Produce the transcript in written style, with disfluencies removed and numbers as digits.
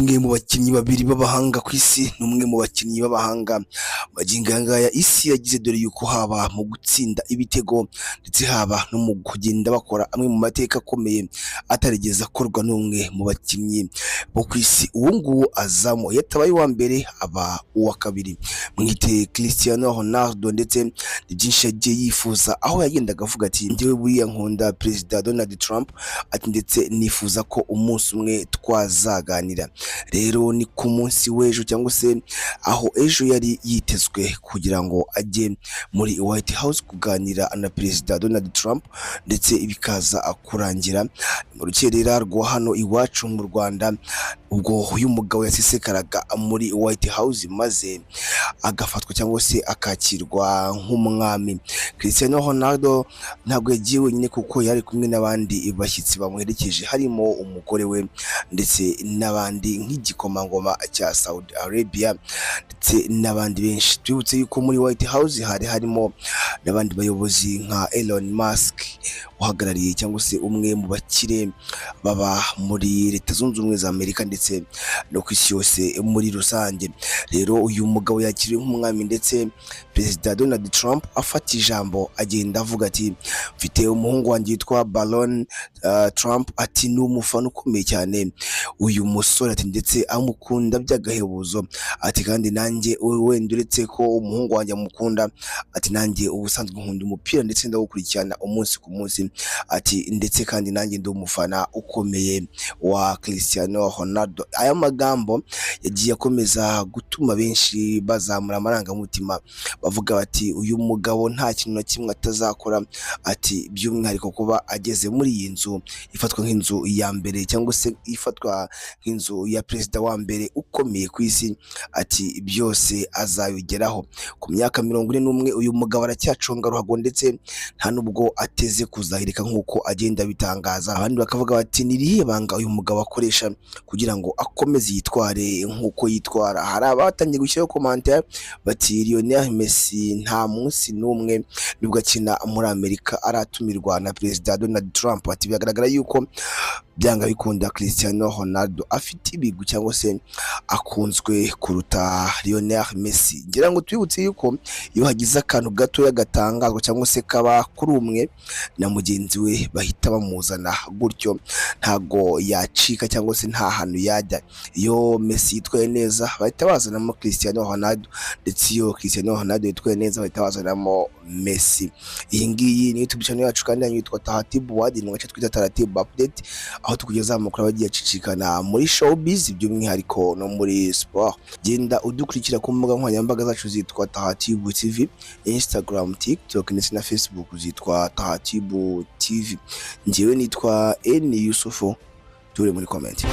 umwe mu bakinnyi babiri b'abahanga ku isi, n'umwe mu bakinnyi b'abahanga magingo aya ngaya isi yagize, dore yuko haba mu gutsinda ibitego ndetse haba no mu kugenda bakora amwe mu mateka akomeye atarigeze akorwa n'umwe mu bakinnyi bo ku isi. Uwo nguwo azamu yatabaye uwa mbere aba uwa kabiri, mwite Cristiano Ronaldo, ndetse ni byinshi yagiye yifuza, aho yagendaga avuga ati njyewe buriya nkunda Perezida Donald Trump, ati ndetse nifuza ko umunsi umwe twazaganira. Rero ni ku munsi w'ejo, cyangwa se aho ejo yari yitezwe kugira ngo ajye muri White House kuganira na Perezida Donald Trump, ndetse bikaza kurangira mu rukerera rwa hano iwacu mu Rwanda, ubwo uyu mugabo yasesekaraga muri White House maze agafatwa cyangwa se akakirwa nk'umwami. Cristiano Ronaldo ntabwo yagiye wenyine, kuko yari kumwe n'abandi bashyitsi bamuherekeje, harimo umugore we ndetse n'abandi nk'igikomangoma cya Saudi Arabia ndetse n'abandi benshi. Twibutse yuko muri White House hari harimo n'abandi bayobozi nka Elon Musk uhagarariye cyangwa se umwe mu bakire baba muri Leta Zunze Ubumwe za Amerika ndetse no ku isi yose muri rusange. Rero uyu mugabo yakiriwe nk'umwami, ndetse Perezida Donald Trump afata ijambo agenda avuga ati mfite umuhungu wanjye witwa Baron Trump, ati ni umufana ukomeye cyane uyu musore, ati ndetse amukunda by'agahebuzo, ati kandi nanjye wenda uretse ko umuhungu wanjye amukunda, ati nanjye ubusanzwe nkunda umupira ndetse ndawukurikirana umunsi ku munsi, ati ndetse kandi nanjye ndi umufana ukomeye wa Cristiano Ronaldo. Aya magambo yagiye akomeza gutuma benshi bazamura amarangamutima, bavuga bati uyu mugabo nta kintu na kimwe atazakora, ati by'umwihariko kuba ageze muri iyi nzu ifatwa nk'inzu ya mbere, cyangwa se ifatwa nk'inzu ya perezida wa mbere ukomeye ku isi, ati byose azabigeraho. Ku myaka 41 uyu mugabo aracyaconga ruhago, ndetse nta nubwo ateze kuzahirika nk'uko agenda bitangaza. Abandi bakavuga bati ni irihe banga uyu mugabo akoresha kugira ngo akomeze yitware nk'uko yitwara. Hari abatangiye gushyiraho commentaire bati Lionel Messi nta munsi n'umwe nibwo akina muri Amerika aratumirwa na Perezida Donald Trump, ati biragaragara yuko byanga bikunda Cristiano Ronaldo afite ibigwi cyangwa se akunzwe kuruta Lionel Messi. Ngira ngo twibutse yuko iyo hagize akantu gato gatangazwa cyangwa se kaba kuri umwe na mugenzi we, bahita bamuzana gutyo, ntago yacika cyangwa se nta hantu yajya. Iyo Messi yitwaye neza bahita bazanamo Cristiano Ronaldo, ndetse iyo Cristiano Ronaldo yitwaye neza bahita bazanamo Messi. Iyi ngiyi ni YouTube channel yacu, kandi yitwa Tahatibu Wadi, mu gace twita Tahatibu Update, aho tukugeza amakuru abagiye acicikana muri showbiz by'umwihariko no muri sport. Genda udukurikira ku mbuga nkoranyambaga zacu zitwa Tahatibu TV, Instagram, TikTok ndetse na Facebook zitwa Tahatibu TV. Njyewe nitwa N Yusufu, turi muri comment.